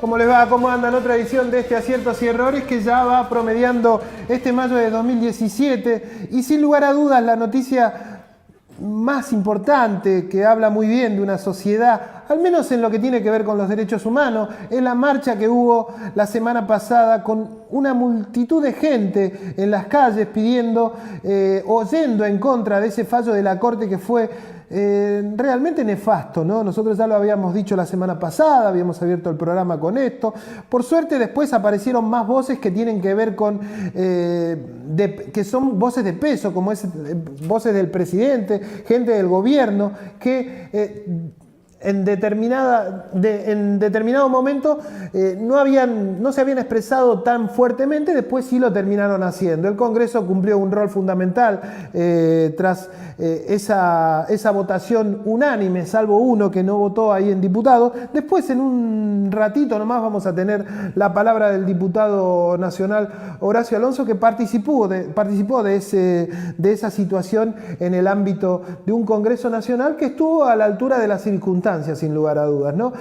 ¿Cómo les va? ¿Cómo andan? Otra edición de este Aciertos y Errores que ya va promediando este mayo de 2017 y sin lugar a dudas la noticia más importante que habla muy bien de una sociedad, al menos en lo que tiene que ver con los derechos humanos, es la marcha que hubo la semana pasada con una multitud de gente en las calles pidiendo o yendo en contra de ese fallo de la Corte que fue realmente nefasto, ¿no? Nosotros ya lo habíamos dicho la semana pasada, habíamos abierto el programa con esto. Por suerte después aparecieron más voces que tienen que ver con, que son voces de peso, como voces del presidente, gente del gobierno, que en determinado momento no se habían expresado tan fuertemente, después sí lo terminaron haciendo. El Congreso cumplió un rol fundamental tras esa votación unánime, salvo uno que no votó ahí en diputado. Después, en un ratito nomás, vamos a tener la palabra del diputado nacional Horacio Alonso, que participó de esa situación en el ámbito de un Congreso Nacional que estuvo a la altura de las circunstancias, sin lugar a dudas, ¿no?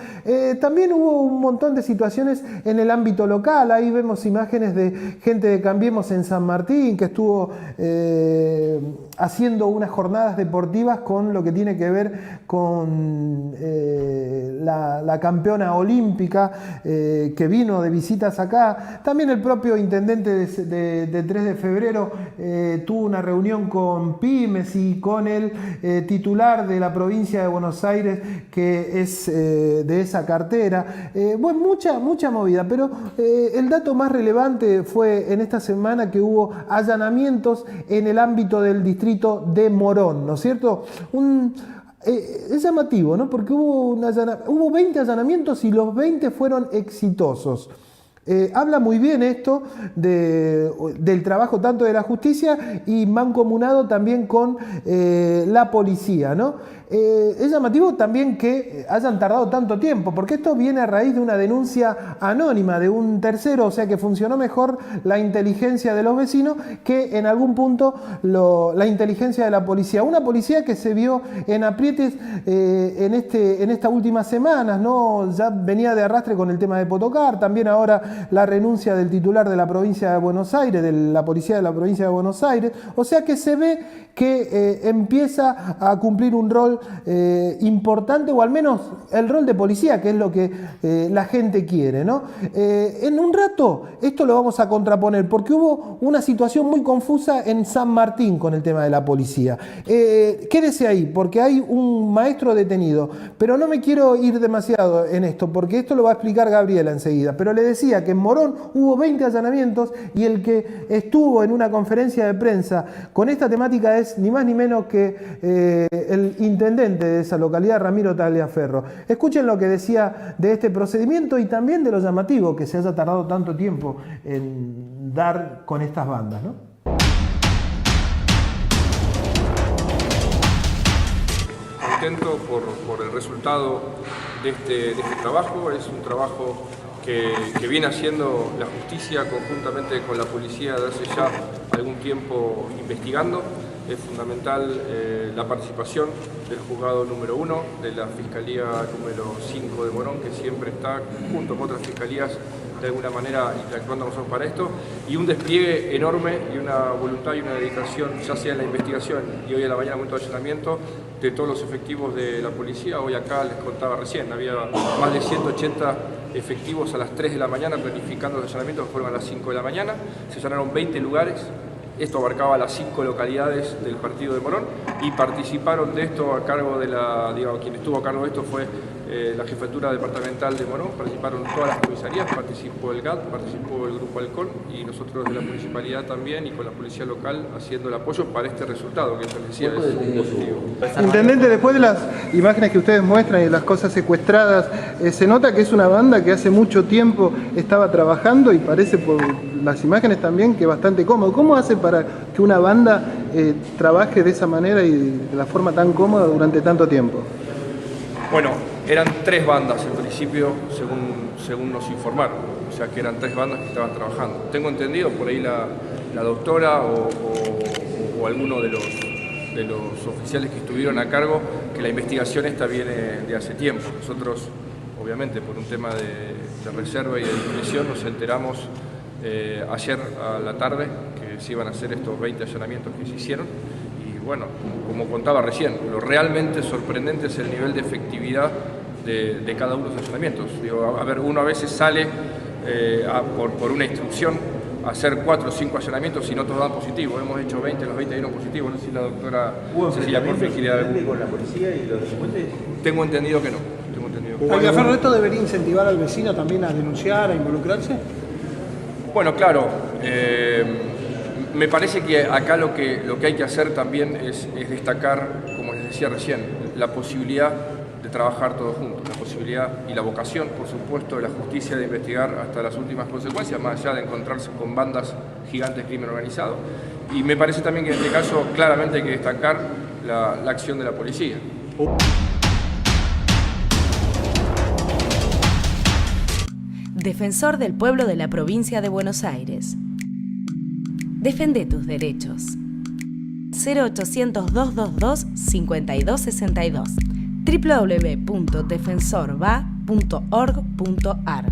También hubo un montón de situaciones en el ámbito local. Ahí vemos imágenes de gente de Cambiemos en San Martín que estuvo haciendo unas jornadas deportivas con lo que tiene que ver con la campeona olímpica que vino de visitas acá. También el propio intendente de 3 de febrero tuvo una reunión con pymes y con el titular de la provincia de Buenos Aires, que es de esa cartera. Bueno, mucha movida, pero el dato más relevante fue en esta semana que hubo allanamientos en el ámbito del distrito de Morón, ¿no es cierto? Es llamativo, ¿no? Porque hubo 20 allanamientos y los 20 fueron exitosos. Habla muy bien esto del trabajo tanto de la justicia y mancomunado también con la policía, ¿no? Es llamativo también que hayan tardado tanto tiempo, porque esto viene a raíz de una denuncia anónima de un tercero, o sea que funcionó mejor la inteligencia de los vecinos que en algún punto la inteligencia de la policía. Una policía que se vio en aprietes en estas últimas semanas, ¿no? Ya venía de arrastre con el tema de Potocar, también ahora la renuncia del titular de la provincia de Buenos Aires, de la policía de la provincia de Buenos Aires, o sea que se ve que empieza a cumplir un rol importante, o al menos el rol de policía, que es lo que la gente quiere, ¿no? En un rato esto lo vamos a contraponer, porque hubo una situación muy confusa en San Martín con el tema de la policía. Quédese ahí, porque hay un maestro detenido, pero no me quiero ir demasiado en esto, porque esto lo va a explicar Gabriela enseguida, pero le decía que en Morón hubo 20 allanamientos y el que estuvo en una conferencia de prensa con esta temática es ni más ni menos que el intendente de esa localidad, Ramiro Tagliaferro. Escuchen lo que decía de este procedimiento y también de lo llamativo que se haya tardado tanto tiempo en dar con estas bandas, ¿no? Contento por el resultado de este trabajo. Es un trabajo que viene haciendo la justicia conjuntamente con la policía desde hace ya algún tiempo investigando. Es fundamental la participación del juzgado número 1, de la Fiscalía número 5 de Morón, que siempre está junto con otras fiscalías de alguna manera interactuando con nosotros para esto, y un despliegue enorme y una voluntad y una dedicación, ya sea en la investigación y hoy a la mañana en el momento de allanamiento, de todos los efectivos de la policía. Hoy acá les contaba recién, había más de 180 efectivos a las 3 de la mañana planificando los allanamientos, que fueron a las 5 de la mañana. Se allanaron 20 lugares. Esto abarcaba las 5 localidades del partido de Morón y participaron de esto a cargo de quien estuvo a cargo de esto fue la Jefatura Departamental de Morón, participaron todas las comisarías, participó el GAT, participó el Grupo Halcón y nosotros de la Municipalidad también y con la Policía Local haciendo el apoyo para este resultado que yo les decía es positivo. Intendente, después de las imágenes que ustedes muestran y las cosas secuestradas, se nota que es una banda que hace mucho tiempo estaba trabajando y parece por las imágenes también que bastante cómodo. ¿Cómo hace para que una banda trabaje de esa manera y de la forma tan cómoda durante tanto tiempo? Bueno, eran 3 bandas en principio, según nos informaron, o sea que eran 3 bandas que estaban trabajando. Tengo entendido, por ahí la doctora o alguno de los oficiales que estuvieron a cargo, que la investigación esta viene de hace tiempo. Nosotros obviamente por un tema de reserva y de discreción, nos enteramos ayer a la tarde que se iban a hacer estos 20 allanamientos que se hicieron. Y bueno, como contaba recién, lo realmente sorprendente es el nivel de efectividad de cada uno de los allanamientos. Digo, a ver, uno a veces sale por una instrucción a hacer 4 o 5 allanamientos y no todos dan positivo. Hemos hecho 20, los 20 dieron positivo. No sé si la doctora Cecilia Corfi quiere dar algo. ¿Con la policía y los delincuentes? Tengo entendido que no. Algaferro, ¿esto debería incentivar al vecino también a denunciar, a involucrarse? Bueno, claro. Me parece que acá lo que hay que hacer también es destacar, como les decía recién, la posibilidad de trabajar todos juntos, la posibilidad y la vocación, por supuesto, de la justicia de investigar hasta las últimas consecuencias, más allá de encontrarse con bandas gigantes de crimen organizado. Y me parece también que en este caso claramente hay que destacar la acción de la policía. Defensor del pueblo de la provincia de Buenos Aires. Defende tus derechos. 0800-222-5262 www.defensorva.org.ar.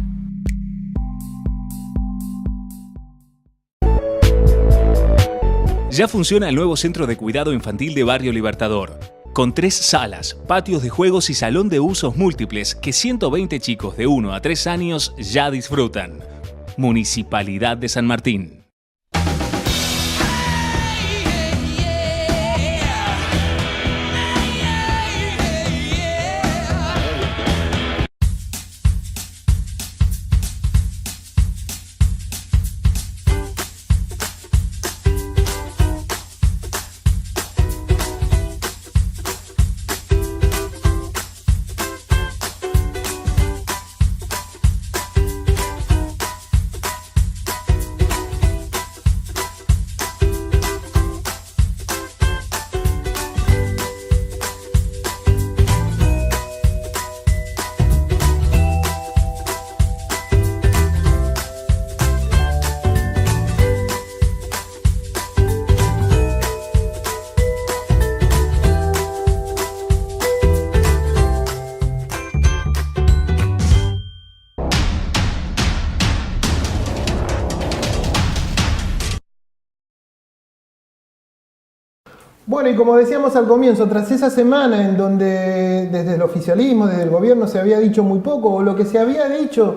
Ya funciona el nuevo Centro de Cuidado Infantil de Barrio Libertador, con 3 salas, patios de juegos y salón de usos múltiples que 120 chicos de 1 a 3 años ya disfrutan. Municipalidad de San Martín. Bueno, y como decíamos al comienzo, tras esa semana en donde desde el oficialismo, desde el gobierno se había dicho muy poco, o lo que se había dicho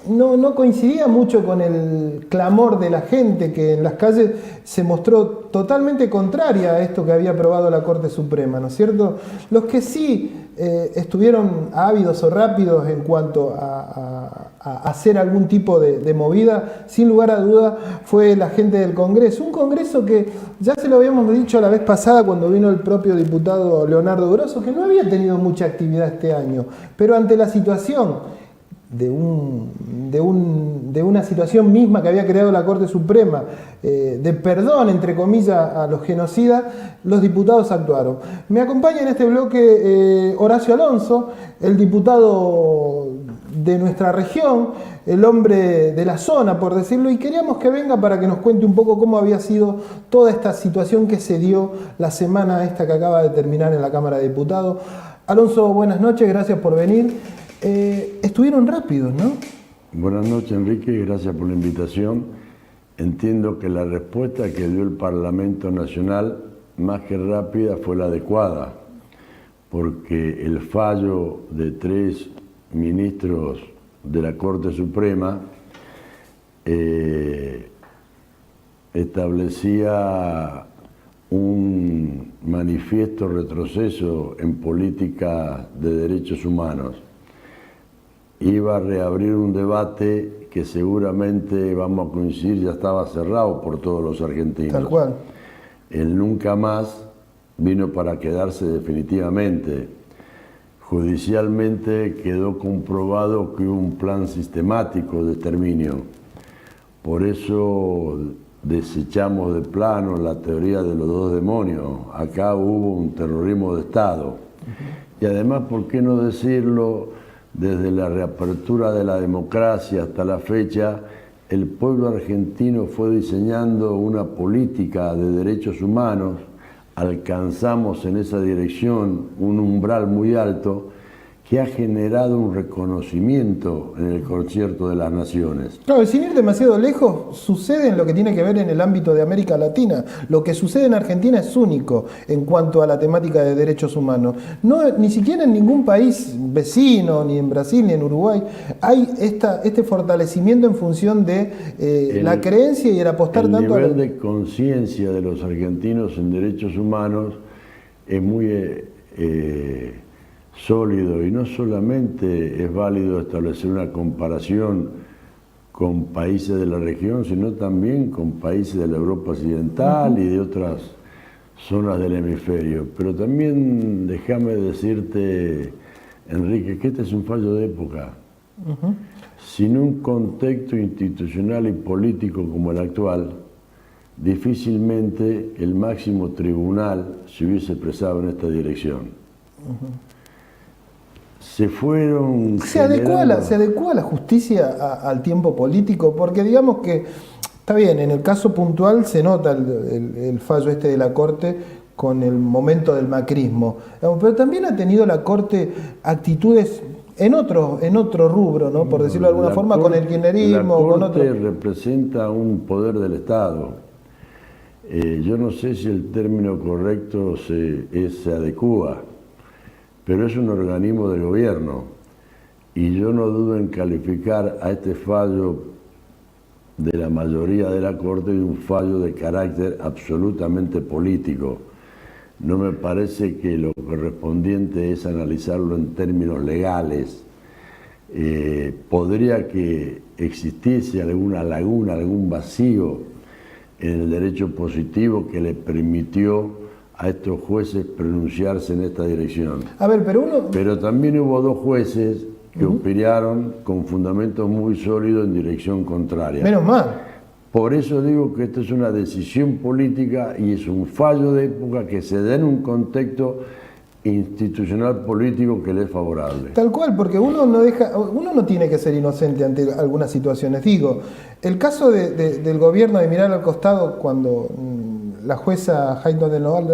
no coincidía mucho con el clamor de la gente que en las calles se mostró totalmente contraria a esto que había aprobado la Corte Suprema, ¿no es cierto? Los que sí estuvieron ávidos o rápidos en cuanto a hacer algún tipo de movida, sin lugar a duda, fue la gente del Congreso. Un Congreso que ya se lo habíamos dicho la vez pasada cuando vino el propio diputado Leonardo Grosso, que no había tenido mucha actividad este año, pero ante la situación de una situación misma que había creado la Corte Suprema, de perdón, entre comillas, a los genocidas, los diputados actuaron. Me acompaña en este bloque Horacio Alonso, el diputado de nuestra región, el hombre de la zona, por decirlo, y queríamos que venga para que nos cuente un poco cómo había sido toda esta situación que se dio la semana esta que acaba de terminar en la Cámara de Diputados. Alonso, buenas noches, gracias por venir. Estuvieron rápidos, ¿no? Buenas noches, Enrique, gracias por la invitación. Entiendo que la respuesta que dio el Parlamento Nacional, más que rápida, fue la adecuada, porque el fallo de 3 ministros de la Corte Suprema establecía un manifiesto retroceso en política de derechos humanos. Iba a reabrir un debate que seguramente, vamos a coincidir, ya estaba cerrado por todos los argentinos. Tal cual. El nunca más vino para quedarse definitivamente. Judicialmente quedó comprobado que hubo un plan sistemático de exterminio. Por eso desechamos de plano la teoría de los 2 demonios. Acá hubo un terrorismo de Estado. Y además, ¿por qué no decirlo? Desde la reapertura de la democracia hasta la fecha, el pueblo argentino fue diseñando una política de derechos humanos. Alcanzamos en esa dirección un umbral muy alto que ha generado un reconocimiento en el concierto de las naciones. Claro, y sin ir demasiado lejos, sucede en lo que tiene que ver en el ámbito de América Latina. Lo que sucede en Argentina es único en cuanto a la temática de derechos humanos. No, ni siquiera en ningún país vecino, ni en Brasil, ni en Uruguay, hay este fortalecimiento en función de la creencia y el apostar tanto a... El nivel de conciencia de los argentinos en derechos humanos es muy... sólido, y no solamente es válido establecer una comparación con países de la región, sino también con países de la Europa occidental y de otras zonas del hemisferio. Pero también déjame decirte, Enrique, que este es un fallo de época. Sin un contexto institucional y político como el actual, difícilmente el máximo tribunal se hubiese expresado en esta dirección. Se adecua la justicia al tiempo político, porque digamos que, está bien, en el caso puntual se nota el fallo este de la Corte con el momento del macrismo, pero también ha tenido la Corte actitudes en otro rubro, ¿no? Por decirlo de alguna forma, con el kirchnerismo. La Corte representa un poder del Estado. Yo no sé si el término correcto se adecua, pero es un organismo del gobierno, y yo no dudo en calificar a este fallo de la mayoría de la Corte de un fallo de carácter absolutamente político. No me parece que lo correspondiente es analizarlo en términos legales. Podría que existiese alguna laguna, algún vacío en el derecho positivo que le permitió a estos jueces pronunciarse en esta dirección. A ver, pero también hubo dos jueces que opinaron con fundamentos muy sólidos en dirección contraria. Menos mal. Por eso digo que esto es una decisión política y es un fallo de época que se da en un contexto institucional político que le es favorable. Tal cual, porque uno no tiene que ser inocente ante algunas situaciones. Digo, el caso del gobierno de mirar al costado cuando la jueza Hayton del Noval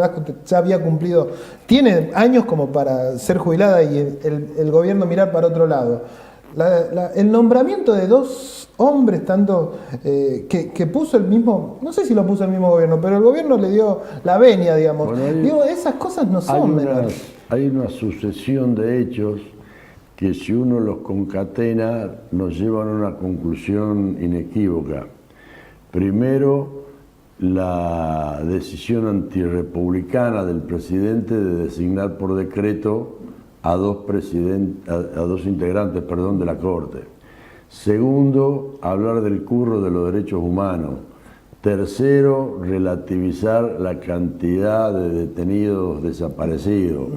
ya había cumplido, tiene años como para ser jubilada, y el gobierno mirar para otro lado. El nombramiento de dos hombres, tanto que puso el mismo, no sé si lo puso el mismo gobierno, pero el gobierno le dio la venia, digamos. Bueno, esas cosas no son menores. Hay una sucesión de hechos que, si uno los concatena, nos llevan a una conclusión inequívoca. Primero, la decisión antirrepublicana del presidente de designar por decreto a dos integrantes de la Corte. Segundo, hablar del curro de los derechos humanos. Tercero, relativizar la cantidad de detenidos desaparecidos.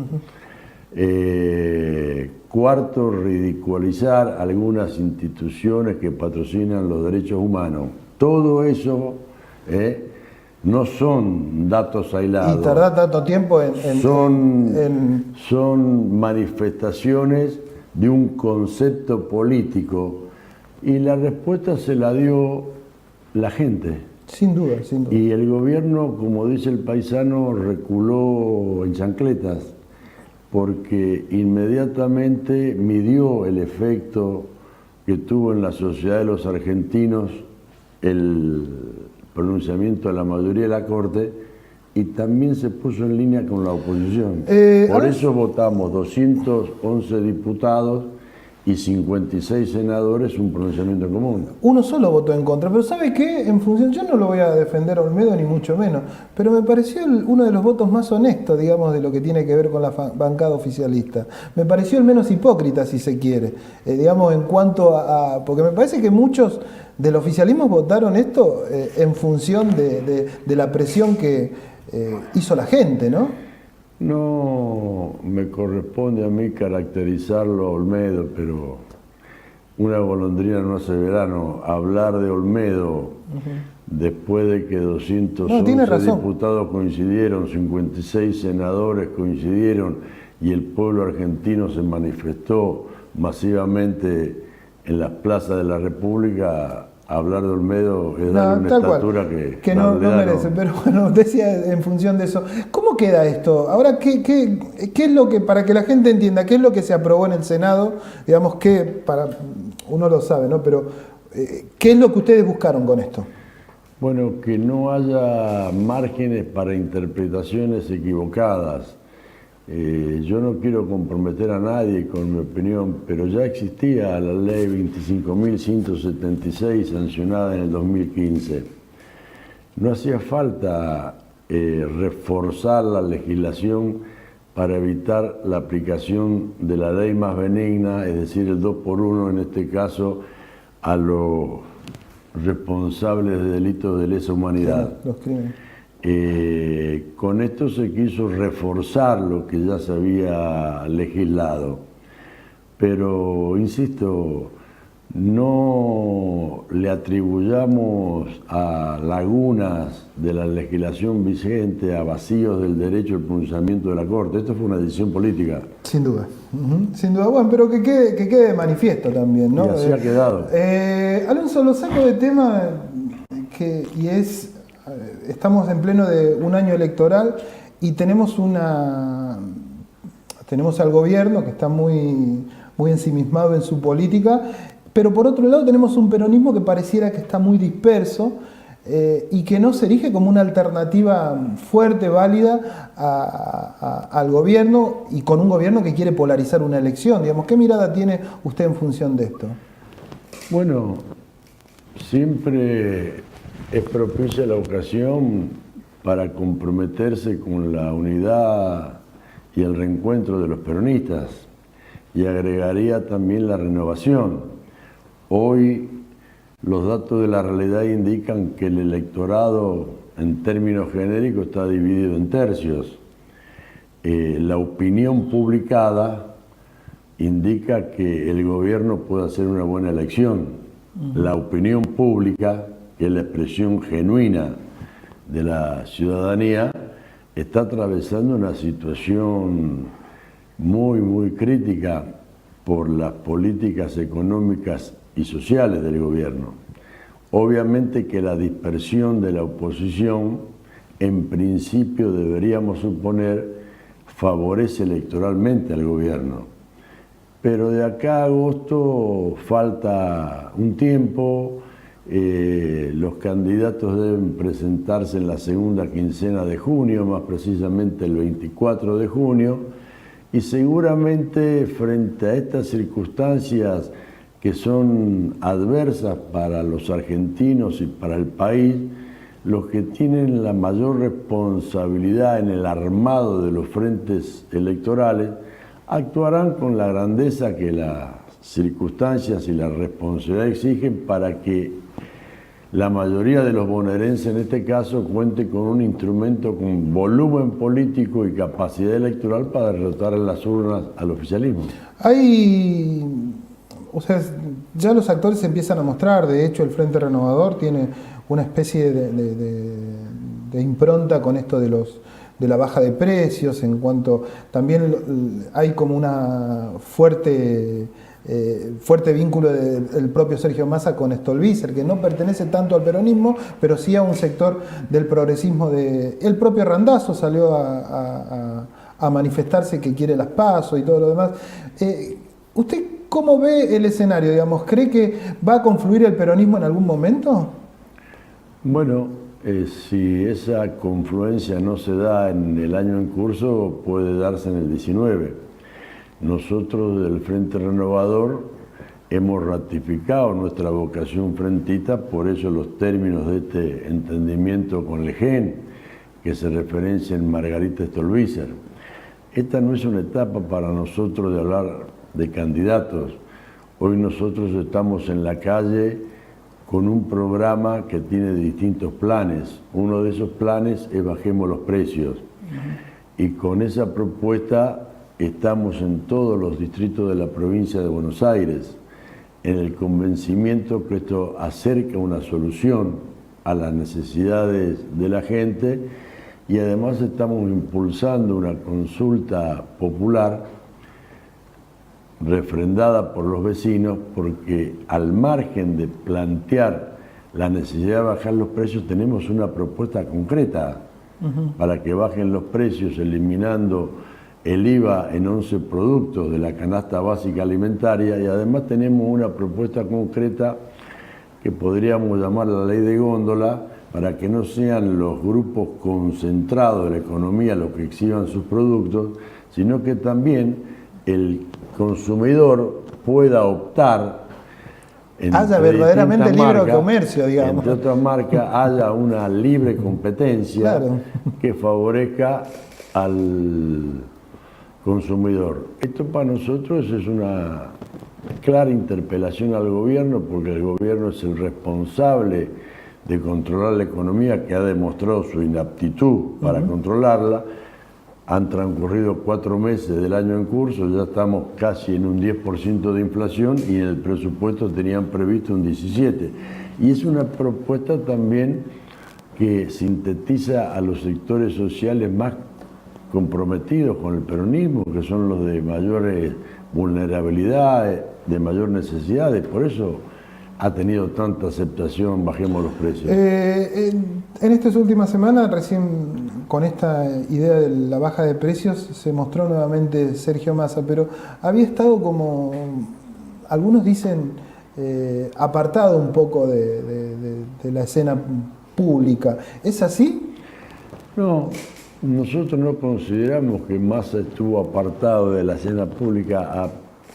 Cuarto, ridiculizar algunas instituciones que patrocinan los derechos humanos. Todo eso no son datos aislados. Y tardar tanto tiempo son manifestaciones de un concepto político, y la respuesta se la dio la gente. Sin duda, sin duda. Y el gobierno, como dice el paisano, reculó en chancletas, porque inmediatamente midió el efecto que tuvo en la sociedad de los argentinos el pronunciamiento de la mayoría de la Corte, y también se puso en línea con la oposición. Por eso votamos 211 diputados y 56 senadores un pronunciamiento común. Uno solo votó en contra, pero ¿sabe qué? En función, yo no lo voy a defender a Olmedo ni mucho menos, pero me pareció uno de los votos más honestos, digamos, de lo que tiene que ver con la bancada oficialista. Me pareció el menos hipócrita, si se quiere, digamos, en cuanto porque me parece que muchos del oficialismo votaron esto en función de la presión que hizo la gente, ¿no? No me corresponde a mí caracterizarlo a Olmedo, pero una golondrina no hace verano. Hablar de Olmedo después de que 211 diputados coincidieron, 56 senadores coincidieron y el pueblo argentino se manifestó masivamente en las plazas de la República, hablar de Olmedo es darle una tal cual, estatura que no merece, pero bueno, decía en función de eso. ¿Cómo queda esto? Ahora, ¿qué es lo que, para que la gente entienda, qué es lo que se aprobó en el Senado? Digamos que, uno lo sabe, ¿no? Pero, ¿qué es lo que ustedes buscaron con esto? Bueno, que no haya márgenes para interpretaciones equivocadas. Yo no quiero comprometer a nadie con mi opinión, pero ya existía la ley 25.176 sancionada en el 2015. No hacía falta reforzar la legislación para evitar la aplicación de la ley más benigna, es decir, el 2x1 en este caso, a los responsables de delitos de lesa humanidad. Los crímenes. Con esto se quiso reforzar lo que ya se había legislado, pero insisto, no le atribuyamos a lagunas de la legislación vigente, a vacíos del derecho al pronunciamiento de la Corte. Esto fue una decisión política. Sin duda, sin duda. Bueno, pero que quede de manifiesto también, ¿no? Y así ha quedado. Alonso, lo saco de tema estamos en pleno de un año electoral y tenemos al gobierno que está muy ensimismado en su política, pero por otro lado tenemos un peronismo que pareciera que está muy disperso y que no se erige como una alternativa fuerte, válida al gobierno, y con un gobierno que quiere polarizar una elección. Digamos, ¿qué mirada tiene usted en función de esto? Bueno, siempre es propicia la ocasión para comprometerse con la unidad y el reencuentro de los peronistas, y agregaría también la renovación. Hoy los datos de la realidad indican que el electorado en términos genéricos está dividido en tercios. La opinión publicada indica que el gobierno puede hacer una buena elección. La opinión pública, que es la expresión genuina de la ciudadanía, está atravesando una situación muy crítica por las políticas económicas y sociales del gobierno. Obviamente que la dispersión de la oposición, en principio deberíamos suponer, favorece electoralmente al gobierno. Pero de acá a agosto falta un tiempo. Los candidatos deben presentarse en la segunda quincena de junio, más precisamente el 24 de junio, y seguramente frente a estas circunstancias que son adversas para los argentinos y para el país, los que tienen la mayor responsabilidad en el armado de los frentes electorales actuarán con la grandeza que las circunstancias y la responsabilidad exigen para que la mayoría de los bonaerenses en este caso cuente con un instrumento con volumen político y capacidad electoral para derrotar en las urnas al oficialismo. Ya los actores se empiezan a mostrar. De hecho, el Frente Renovador tiene una especie de impronta con esto de la baja de precios, en cuanto también hay como una fuerte vínculo del propio Sergio Massa con Stolbizer, que no pertenece tanto al peronismo, pero sí a un sector del progresismo. El propio Randazzo salió a manifestarse que quiere las PASO y todo lo demás. ¿Usted cómo ve el escenario? Digamos, ¿cree que va a confluir el peronismo en algún momento? Bueno, si esa confluencia no se da en el año en curso, puede darse en el 19. Nosotros del Frente Renovador hemos ratificado nuestra vocación frentista, por eso los términos de este entendimiento con el GEN, que se referencia en Margarita Stolbizer. Esta no es una etapa para nosotros de hablar de candidatos. Hoy nosotros estamos en la calle con un programa que tiene distintos planes. Uno de esos planes es bajemos los precios. Y con esa propuesta estamos en todos los distritos de la provincia de Buenos Aires, en el convencimiento que esto acerca una solución a las necesidades de la gente, y además estamos impulsando una consulta popular refrendada por los vecinos, porque al margen de plantear la necesidad de bajar los precios, tenemos una propuesta concreta para que bajen los precios, eliminando el IVA en 11 productos de la canasta básica alimentaria, y además tenemos una propuesta concreta que podríamos llamar la ley de góndola, para que no sean los grupos concentrados de la economía los que exhiban sus productos, sino que también el consumidor pueda optar haya verdaderamente libre comercio, digamos. Entre otras marcas, haya una libre competencia, claro, que favorezca al consumidor. Esto para nosotros es una clara interpelación al gobierno, porque el gobierno es el responsable de controlar la economía, que ha demostrado su inaptitud para controlarla. Han transcurrido 4 meses del año en curso, ya estamos casi en un 10% de inflación y en el presupuesto tenían previsto un 17%. Y es una propuesta también que sintetiza a los sectores sociales más comprometidos con el peronismo, que son los de mayores vulnerabilidades, de mayor necesidades. Por eso ha tenido tanta aceptación, bajemos los precios. En estas últimas semanas, recién con esta idea de la baja de precios, se mostró nuevamente Sergio Massa, pero había estado como, algunos dicen, apartado un poco de la escena pública. ¿Es así? No, nosotros no consideramos que Massa estuvo apartado de la escena pública.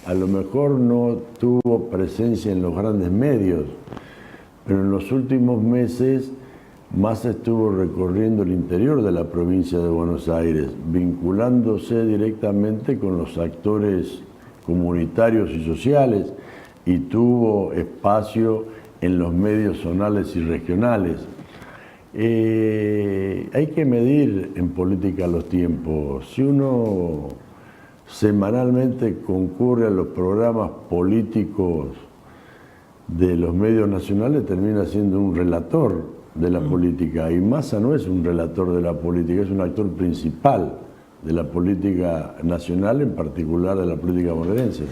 A lo mejor no tuvo presencia en los grandes medios, pero en los últimos meses Massa estuvo recorriendo el interior de la provincia de Buenos Aires, vinculándose directamente con los actores comunitarios y sociales, y tuvo espacio en los medios zonales y regionales. Hay que medir en política los tiempos. Si uno semanalmente concurre a los programas políticos de los medios nacionales, termina siendo un relator de la política, y Massa no es un relator de la política, es un actor principal de la política nacional, en particular de la política bonaerense.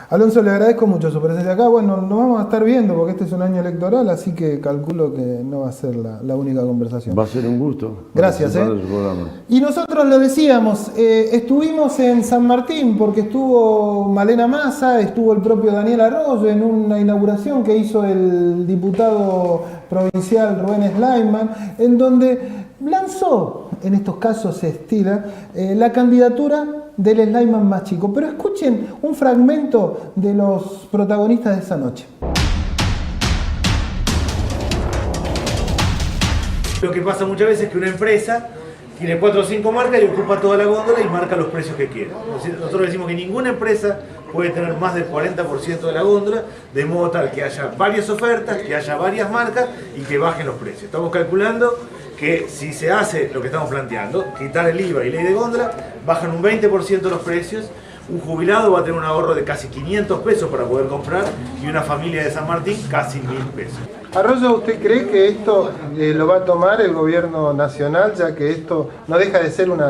Alonso, le agradezco mucho su presencia acá. Bueno, nos vamos a estar viendo porque este es un año electoral, así que calculo que no va a ser la única conversación. Va a ser un gusto. Gracias. Y nosotros lo decíamos, estuvimos en San Martín porque estuvo Malena Massa, estuvo el propio Daniel Arroyo en una inauguración que hizo el diputado provincial Rubén Sleiman, en donde lanzó, en estos casos se estila, la candidatura del Sleiman más chico. Pero escuchen un fragmento de los protagonistas de esa noche. Lo que pasa muchas veces es que una empresa tiene 4 o 5 marcas y ocupa toda la góndola y marca los precios que quiere. Nosotros decimos que ninguna empresa puede tener más del 40% de la góndola, de modo tal que haya varias ofertas, que haya varias marcas y que bajen los precios. Estamos calculando que si se hace lo que estamos planteando, quitar el IVA y ley de góndola, bajan un 20% los precios. Un jubilado va a tener un ahorro de casi 500 pesos para poder comprar, y una familia de San Martín casi 1.000 pesos. Arroyo, ¿usted cree que esto lo va a tomar el gobierno nacional, ya que esto no deja de ser un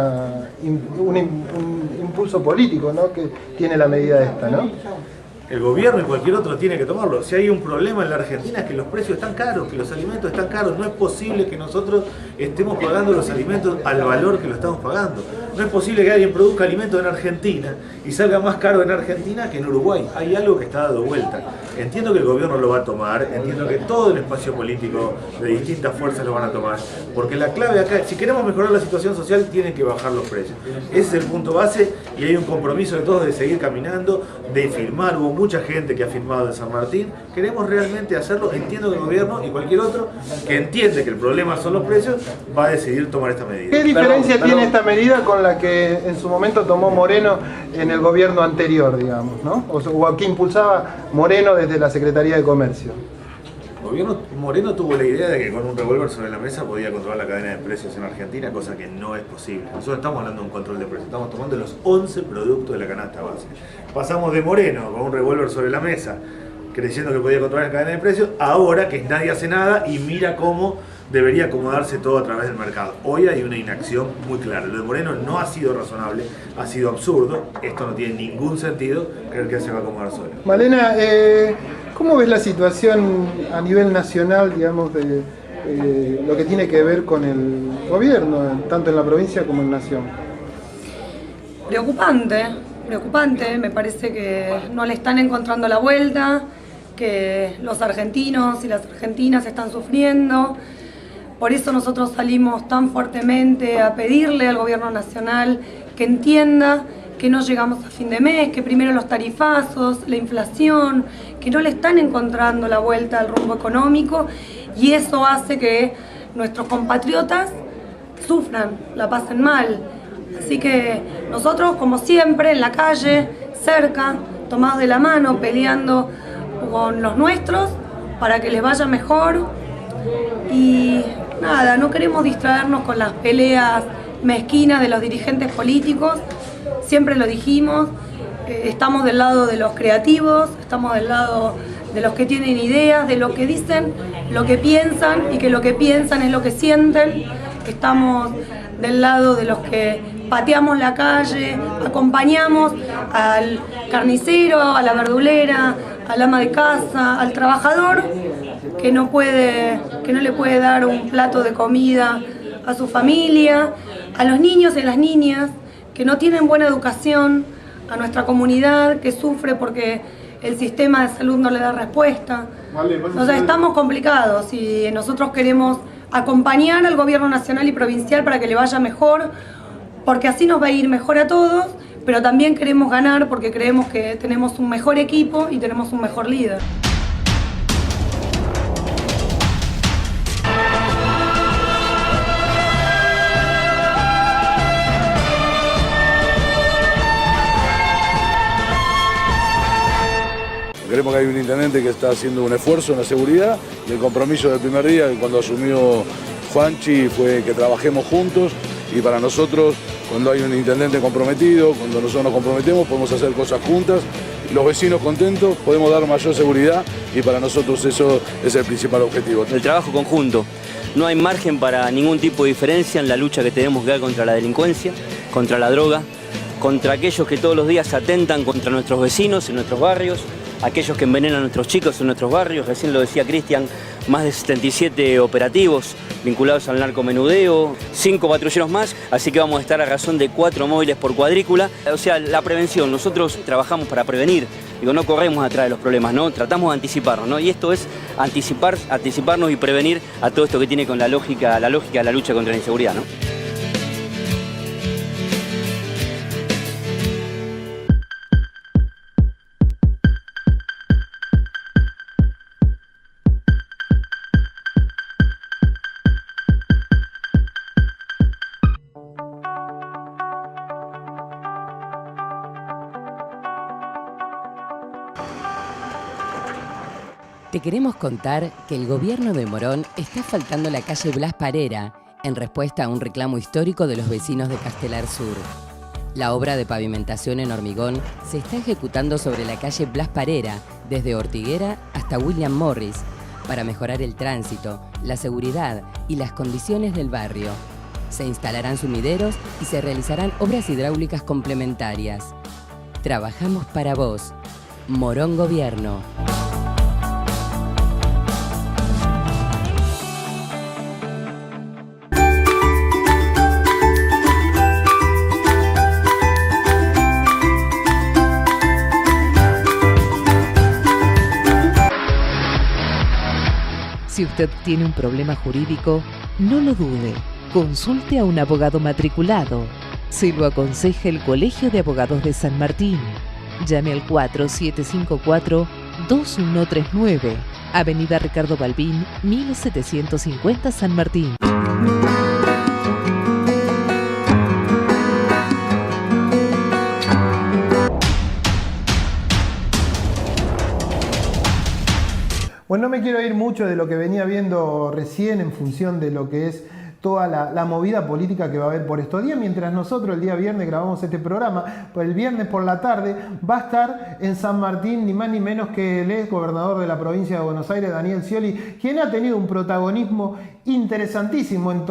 impulso político, ¿no?, que tiene la medida esta, ¿no? El gobierno y cualquier otro tiene que tomarlo. Si hay un problema en la Argentina es que los precios están caros, que los alimentos están caros. No es posible que nosotros estemos pagando los alimentos al valor que lo estamos pagando. No es posible que alguien produzca alimentos en Argentina y salga más caro en Argentina que en Uruguay. Hay algo que está dado vuelta. Entiendo que el gobierno lo va a tomar, entiendo que todo el espacio político de distintas fuerzas lo van a tomar, porque la clave acá, si queremos mejorar la situación social, tienen que bajar los precios. Ese es el punto base, y hay un compromiso de todos de seguir caminando, de firmar. Hubo mucha gente que ha firmado en San Martín. Queremos realmente hacerlo. Entiendo que el gobierno y cualquier otro que entiende que el problema son los precios va a decidir tomar esta medida. ¿Qué diferencia tiene esta medida con la que en su momento tomó Moreno en el gobierno anterior, digamos, ¿no? O que impulsaba Moreno desde la Secretaría de Comercio? El gobierno Moreno tuvo la idea de que con un revólver sobre la mesa podía controlar la cadena de precios en Argentina, cosa que no es posible. Nosotros estamos hablando de un control de precios, estamos tomando los 11 productos de la canasta básica. Pasamos de Moreno con un revólver sobre la mesa, creyendo que podía controlar la cadena de precios, ahora que nadie hace nada y mira cómo debería acomodarse todo a través del mercado. Hoy hay una inacción muy clara. Lo de Moreno no ha sido razonable, ha sido absurdo. Esto no tiene ningún sentido creer que se va a acomodar solo. Malena, ¿Cómo ves la situación a nivel nacional, digamos, de lo que tiene que ver con el gobierno, tanto en la provincia como en nación? Preocupante, me parece que no le están encontrando la vuelta, que los argentinos y las argentinas están sufriendo. Por eso nosotros salimos tan fuertemente a pedirle al gobierno nacional que entienda que no llegamos a fin de mes, que primero los tarifazos, la inflación, que no le están encontrando la vuelta al rumbo económico, y eso hace que nuestros compatriotas sufran, la pasen mal. Así que nosotros, como siempre, en la calle, cerca, tomados de la mano, peleando con los nuestros para que les vaya mejor. Y nada, no queremos distraernos con las peleas mezquinas de los dirigentes políticos. Siempre lo dijimos, estamos del lado de los creativos, estamos del lado de los que tienen ideas, de lo que dicen, lo que piensan, y que lo que piensan es lo que sienten. Estamos del lado de los que pateamos la calle, acompañamos al carnicero, a la verdulera, al ama de casa, al trabajador que no le puede dar un plato de comida a su familia, a los niños y las niñas que no tienen buena educación, a nuestra comunidad que sufre porque el sistema de salud no le da respuesta. O sea, estamos complicados y nosotros queremos acompañar al gobierno nacional y provincial para que le vaya mejor, porque así nos va a ir mejor a todos, pero también queremos ganar porque creemos que tenemos un mejor equipo y tenemos un mejor líder. Creemos que hay un intendente que está haciendo un esfuerzo en la seguridad, y el compromiso del primer día, cuando asumió Juanchi, fue que trabajemos juntos, y para nosotros, cuando hay un intendente comprometido, cuando nosotros nos comprometemos, podemos hacer cosas juntas, los vecinos contentos, podemos dar mayor seguridad, y para nosotros eso es el principal objetivo. El trabajo conjunto. No hay margen para ningún tipo de diferencia en la lucha que tenemos que dar contra la delincuencia, contra la droga, contra aquellos que todos los días atentan contra nuestros vecinos en nuestros barrios, aquellos que envenenan a nuestros chicos en nuestros barrios. Recién lo decía Cristian, más de 77 operativos vinculados al narcomenudeo, 5 patrulleros más, así que vamos a estar a razón de 4 móviles por cuadrícula. O sea, la prevención, nosotros trabajamos para prevenir, digo, no corremos atrás de los problemas, ¿no? Tratamos de anticiparnos, ¿no? Y esto es anticiparnos y prevenir a todo esto que tiene con la lógica de la lucha contra la inseguridad, ¿no? Te queremos contar que el gobierno de Morón está asfaltando la calle Blas Parera en respuesta a un reclamo histórico de los vecinos de Castelar Sur. La obra de pavimentación en hormigón se está ejecutando sobre la calle Blas Parera, desde Ortiguera hasta William Morris, para mejorar el tránsito, la seguridad y las condiciones del barrio. Se instalarán sumideros y se realizarán obras hidráulicas complementarias. Trabajamos para vos. Morón Gobierno. Si usted tiene un problema jurídico, no lo dude. Consulte a un abogado matriculado. Se lo aconseja el Colegio de Abogados de San Martín. Llame al 4754-2139, Avenida Ricardo Balbín, 1750 San Martín. Bueno, no me quiero ir mucho de lo que venía viendo recién en función de lo que es toda la movida política que va a haber por estos días, mientras nosotros el día viernes grabamos este programa, pues el viernes por la tarde va a estar en San Martín ni más ni menos que el ex gobernador de la provincia de Buenos Aires, Daniel Scioli, quien ha tenido un protagonismo interesantísimo en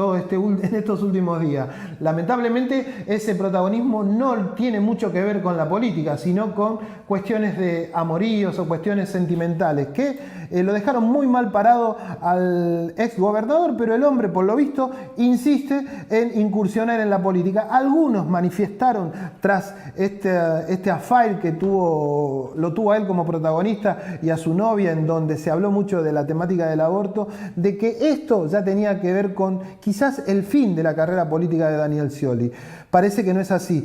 estos últimos días. Lamentablemente ese protagonismo no tiene mucho que ver con la política, sino con cuestiones de amoríos o cuestiones sentimentales que lo dejaron muy mal parado al ex gobernador, pero el hombre, por lo visto, insiste en incursionar en la política. Algunos manifestaron tras este affair que lo tuvo a él como protagonista y a su novia, en donde se habló mucho de la temática del aborto, de que esto ya tenía que ver con quizás el fin de la carrera política de Daniel Scioli. Parece que no es así.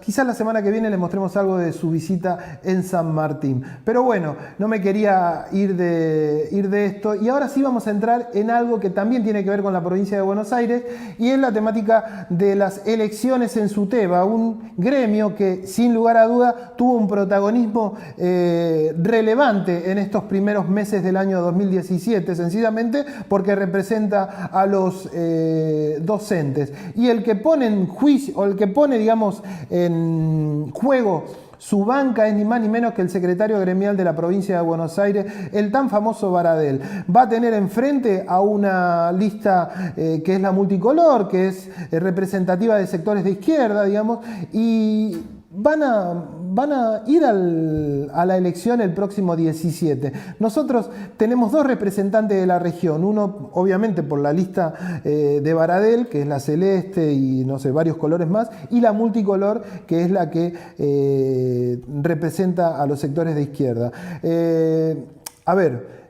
Quizás la semana que viene le mostremos algo de su visita en San Martín. Pero bueno, no me quería ir de esto. Y ahora sí vamos a entrar en algo que también tiene que ver con la provincia de Buenos Aires, y es la temática de las elecciones en SUTEBA, un gremio que sin lugar a duda tuvo un protagonismo relevante en estos primeros meses del año 2017, sencillamente porque representa a los docentes. Y el que pone en juicio, o el que pone, digamos, en juego su banca, es ni más ni menos que el secretario gremial de la provincia de Buenos Aires, el tan famoso Baradel. Va a tener enfrente a una lista que es la multicolor, que es representativa de sectores de izquierda, digamos, y van a ir a la elección el próximo 17. Nosotros tenemos dos representantes de la región, uno obviamente por la lista de Baradel, que es la celeste y no sé, varios colores más, y la multicolor, que es la que representa a los sectores de izquierda. A ver,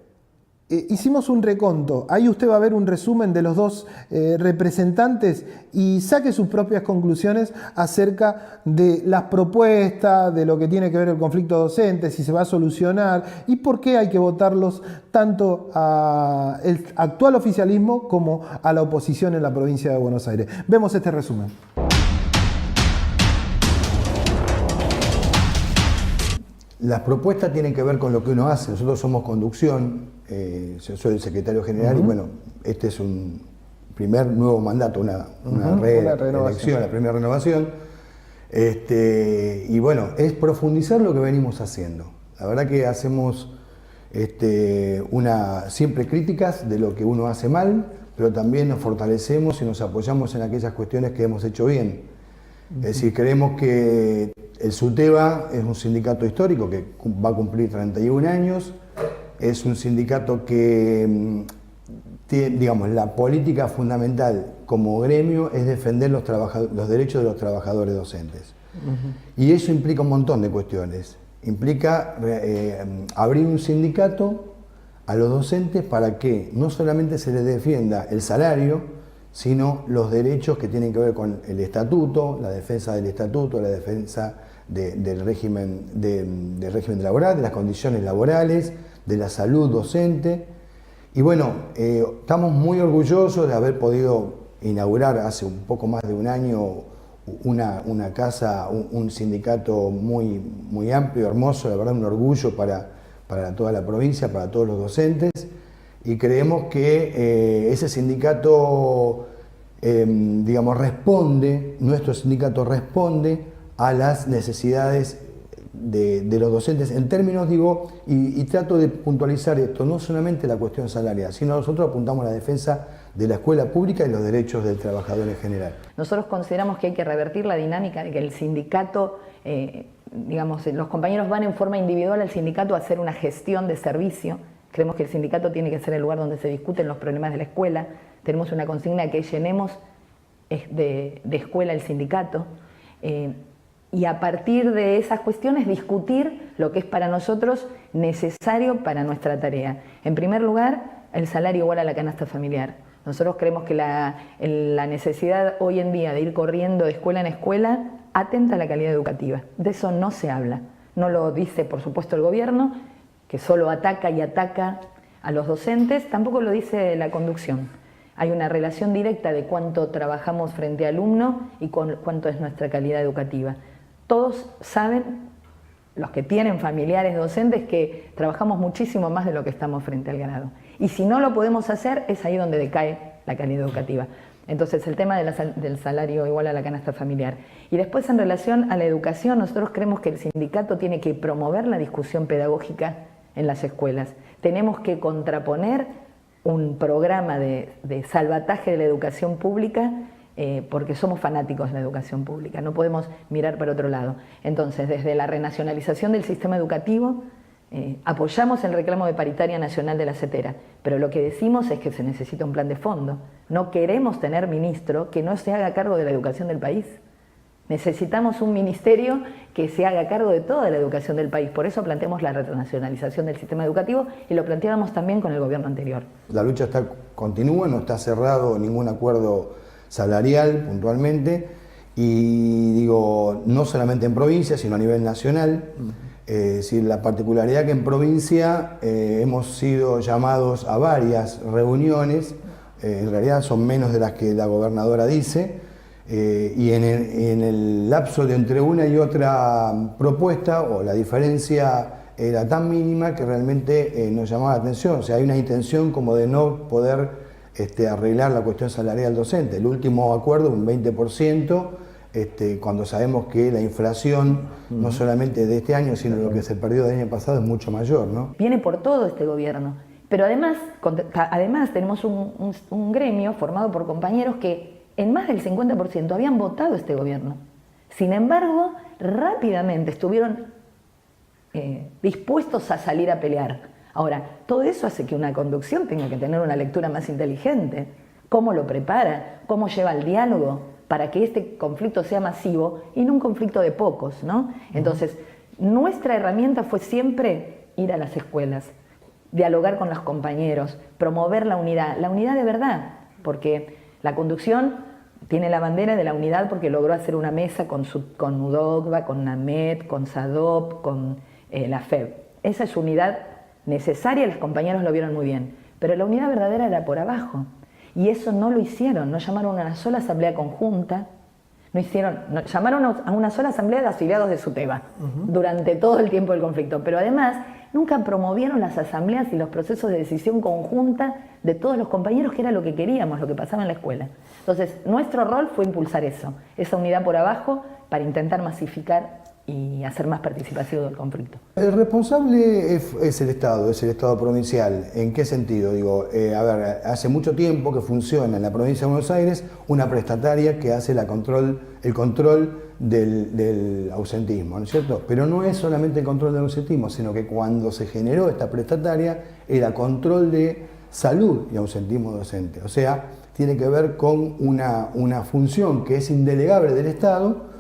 hicimos un reconto, ahí usted va a ver un resumen de los dos representantes y saque sus propias conclusiones acerca de las propuestas, de lo que tiene que ver el conflicto docente, si se va a solucionar y por qué hay que votarlos tanto al actual oficialismo como a la oposición en la provincia de Buenos Aires. Vemos este resumen. Las propuestas tienen que ver con lo que uno hace. Nosotros somos conducción, yo soy el secretario general y bueno, este es un primer nuevo mandato, una reelección, la primera renovación. Y bueno, es profundizar lo que venimos haciendo. La verdad que hacemos siempre críticas de lo que uno hace mal, pero también nos fortalecemos y nos apoyamos en aquellas cuestiones que hemos hecho bien. Es decir, creemos que el SUTEBA es un sindicato histórico que va a cumplir 31 años, es un sindicato que, digamos, la política fundamental como gremio es defender los derechos de los trabajadores docentes. Y eso implica un montón de cuestiones. Implica abrir un sindicato a los docentes para que no solamente se les defienda el salario, sino los derechos que tienen que ver con el estatuto, la defensa del estatuto, la defensa del régimen laboral, de las condiciones laborales, de la salud docente. Y bueno, estamos muy orgullosos de haber podido inaugurar hace un poco más de un año una casa, un sindicato muy amplio, hermoso, la verdad un orgullo para toda la provincia, para todos los docentes. Y creemos que ese sindicato, digamos, nuestro sindicato responde a las necesidades de los docentes en términos, digo, y trato de puntualizar esto, no solamente la cuestión salarial, sino nosotros apuntamos a la defensa de la escuela pública y los derechos del trabajador en general. Nosotros consideramos que hay que revertir la dinámica de que el sindicato, digamos, los compañeros van en forma individual al sindicato a hacer una gestión de servicio. Creemos que el sindicato tiene que ser el lugar donde se discuten los problemas de la escuela. Tenemos una consigna que llenemos de escuela el sindicato. Y a partir de esas cuestiones discutir lo que es para nosotros necesario para nuestra tarea. En primer lugar, el salario igual a la canasta familiar. Nosotros creemos que la necesidad hoy en día de ir corriendo de escuela en escuela atenta a la calidad educativa. De eso no se habla. No lo dice, por supuesto, el gobierno, que solo ataca y ataca a los docentes, tampoco lo dice la conducción. Hay una relación directa de cuánto trabajamos frente a alumno y cuánto es nuestra calidad educativa. Todos saben, los que tienen familiares docentes, que trabajamos muchísimo más de lo que estamos frente al grado. Y si no lo podemos hacer, es ahí donde decae la calidad educativa. Entonces, el tema del salario igual a la canasta familiar. Y después, en relación a la educación, nosotros creemos que el sindicato tiene que promover la discusión pedagógica en las escuelas. Tenemos que contraponer un programa de salvataje de la educación pública porque somos fanáticos de la educación pública, no podemos mirar para otro lado. Entonces, desde la renacionalización del sistema educativo, apoyamos el reclamo de paritaria nacional de la CETERA, pero lo que decimos es que se necesita un plan de fondo. No queremos tener ministro que no se haga cargo de la educación del país. Necesitamos un ministerio que se haga cargo de toda la educación del país. Por eso planteamos la renacionalización del sistema educativo y lo planteábamos también con el gobierno anterior. La lucha continúa, no está cerrado ningún acuerdo salarial puntualmente, y digo, no solamente en provincia, sino a nivel nacional. Es decir, la particularidad que en provincia hemos sido llamados a varias reuniones, en realidad son menos de las que la gobernadora dice, y en el lapso de entre una y otra propuesta, o la diferencia era tan mínima que realmente nos llamaba la atención. O sea, hay una intención como de no poder arreglar la cuestión salarial docente. El último acuerdo, un 20%, cuando sabemos que la inflación, no solamente de este año, sino lo que se perdió del año pasado, es mucho mayor, ¿no? Viene por todo este gobierno, pero además tenemos un gremio formado por compañeros que en más del 50% habían votado este gobierno. Sin embargo, rápidamente estuvieron dispuestos a salir a pelear. Ahora, todo eso hace que una conducción tenga que tener una lectura más inteligente. ¿Cómo lo prepara? ¿Cómo lleva el diálogo? Para que este conflicto sea masivo y no un conflicto de pocos, ¿no? Entonces, nuestra herramienta fue siempre ir a las escuelas, dialogar con los compañeros, promover la unidad de verdad, porque la conducción tiene la bandera de la unidad porque logró hacer una mesa con UDOCVA, con NAMED, con SADOP, con la FEB. Esa es unidad necesaria, los compañeros lo vieron muy bien, pero la unidad verdadera era por abajo. Y eso no lo hicieron, no llamaron a una sola asamblea conjunta, llamaron a una sola asamblea de afiliados de SUTEBA durante todo el tiempo del conflicto, pero además nunca promovieron las asambleas y los procesos de decisión conjunta de todos los compañeros, que era lo que queríamos, lo que pasaba en la escuela. Entonces, nuestro rol fue impulsar eso, esa unidad por abajo, para intentar masificar y hacer más participativo del conflicto. El responsable es el Estado provincial. ¿En qué sentido? Digo, hace mucho tiempo que funciona en la provincia de Buenos Aires una prestataria que hace el control del ausentismo, ¿no es cierto? Pero no es solamente el control del ausentismo, sino que cuando se generó esta prestataria era control de salud y ausentismo docente. O sea, tiene que ver con una función que es indelegable del Estado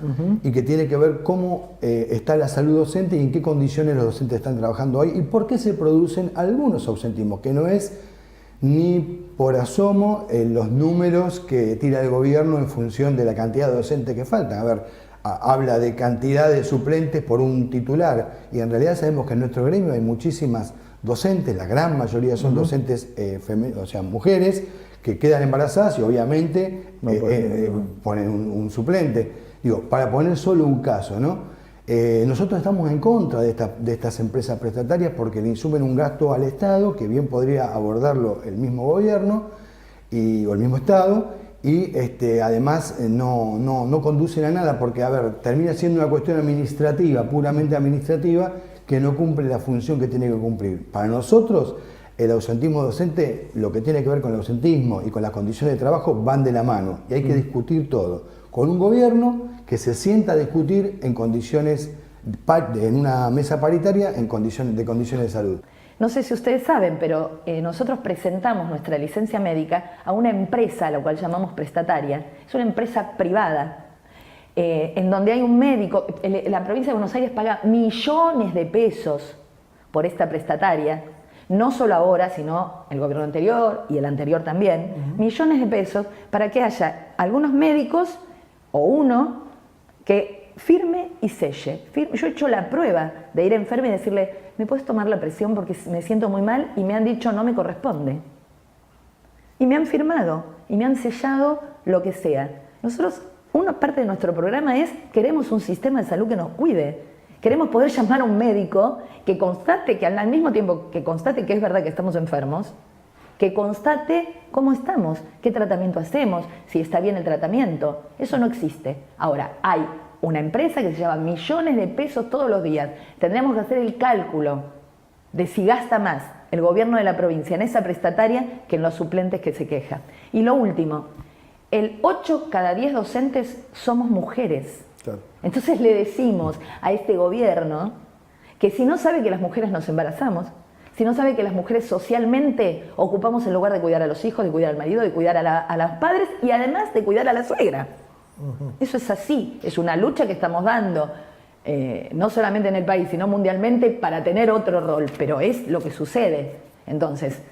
y que tiene que ver cómo está la salud docente y en qué condiciones los docentes están trabajando hoy y por qué se producen algunos ausentismos, que no es ni por asomo los números que tira el gobierno en función de la cantidad de docentes que faltan. Habla de cantidad de suplentes por un titular y en realidad sabemos que en nuestro gremio hay muchísimas docentes, la gran mayoría son docentes o sea, mujeres, que quedan embarazadas y obviamente ponen un suplente. Digo, para poner solo un caso, ¿no? Nosotros estamos en contra de estas empresas prestatarias porque le insumen un gasto al Estado que bien podría abordarlo el mismo gobierno o el mismo Estado y además no conducen a nada porque, termina siendo una cuestión administrativa, puramente administrativa, que no cumple la función que tiene que cumplir. Para nosotros, el ausentismo docente, lo que tiene que ver con el ausentismo y con las condiciones de trabajo van de la mano y hay que discutir todo con un gobierno que se sienta a discutir en una mesa paritaria de condiciones de salud. No sé si ustedes saben, pero nosotros presentamos nuestra licencia médica a una empresa, a la cual llamamos prestataria. Es una empresa privada, en donde hay un médico. La provincia de Buenos Aires paga millones de pesos por esta prestataria. No solo ahora, sino el gobierno anterior y el anterior también, millones de pesos para que haya algunos médicos o uno que firme y selle. Yo he hecho la prueba de ir enferma y decirle, ¿me puedes tomar la presión porque me siento muy mal? Y me han dicho, no me corresponde. Y me han firmado y me han sellado lo que sea. Nosotros, una parte de nuestro programa es, queremos un sistema de salud que nos cuide. Queremos poder llamar a un médico que constate, que al mismo tiempo que constate que es verdad que estamos enfermos, que constate cómo estamos, qué tratamiento hacemos, si está bien el tratamiento. Eso no existe. Ahora, hay una empresa que se llama millones de pesos todos los días. Tendríamos que hacer el cálculo de si gasta más el gobierno de la provincia en esa prestataria que en los suplentes que se queja. Y lo último, el 8 cada 10 docentes somos mujeres. Claro. Entonces le decimos a este gobierno que si no sabe que las mujeres nos embarazamos, si no sabe que las mujeres socialmente ocupamos el lugar de cuidar a los hijos, de cuidar al marido, de cuidar a los padres y además de cuidar a la suegra. Eso es así, es una lucha que estamos dando, no solamente en el país, sino mundialmente para tener otro rol, pero es lo que sucede. Entonces,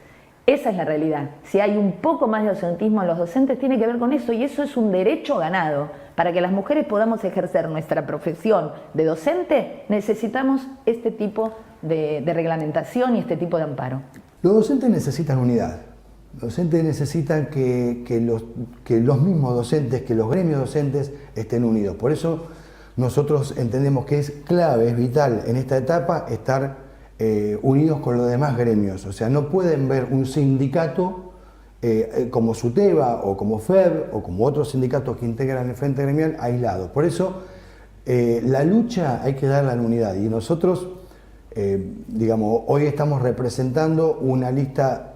esa es la realidad. Si hay un poco más de docentismo en los docentes, tiene que ver con eso, y eso es un derecho ganado. Para que las mujeres podamos ejercer nuestra profesión de docente, necesitamos este tipo de reglamentación y este tipo de amparo. Los docentes necesitan unidad. Los docentes necesitan que los mismos docentes, que los gremios docentes estén unidos. Por eso nosotros entendemos que es clave, es vital en esta etapa estar unidos con los demás gremios. O sea, no pueden ver un sindicato como SUTEBA o como FEB o como otros sindicatos que integran el Frente Gremial aislados. Por eso la lucha hay que darla en unidad, y nosotros, digamos, hoy estamos representando una lista.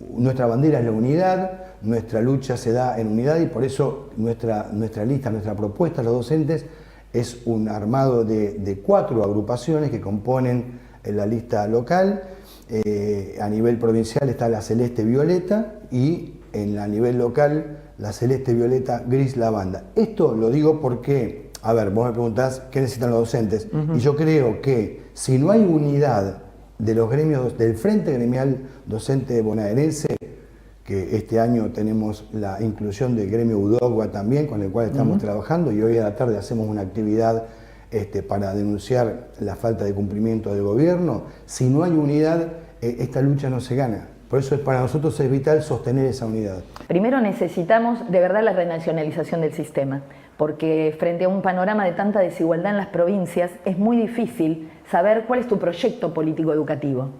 Nuestra bandera es la unidad, nuestra lucha se da en unidad, y por eso nuestra lista, nuestra propuesta a los docentes es un armado de 4 agrupaciones que componen la lista local. A nivel provincial está la celeste violeta y a nivel local la celeste violeta gris lavanda. Esto lo digo porque, a ver, vos me preguntás qué necesitan los docentes, y yo creo que si no hay unidad de los gremios del Frente Gremial Docente Bonaerense, que este año tenemos la inclusión del gremio Udogua también, con el cual estamos trabajando, y hoy a la tarde hacemos una actividad para denunciar la falta de cumplimiento del gobierno. Si no hay unidad, esta lucha no se gana. Por eso para nosotros es vital sostener esa unidad. Primero necesitamos de verdad la renacionalización del sistema, porque frente a un panorama de tanta desigualdad en las provincias es muy difícil saber cuál es tu proyecto político educativo.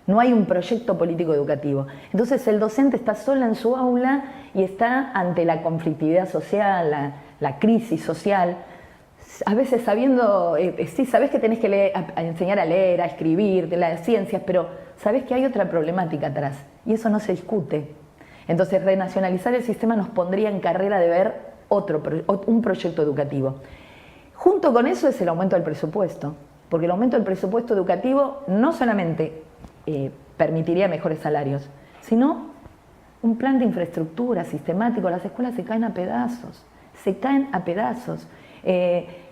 No hay un proyecto político educativo. Entonces el docente está sola en su aula y está ante la conflictividad social, la crisis social, a veces sabiendo, sí, sabes que tenés que enseñar a leer, a escribir, de las ciencias, pero sabes que hay otra problemática atrás y eso no se discute. Entonces renacionalizar el sistema nos pondría en carrera de ver un proyecto educativo. Junto con eso es el aumento del presupuesto, porque el aumento del presupuesto educativo no solamente permitiría mejores salarios, sino un plan de infraestructura sistemático. Las escuelas se caen a pedazos,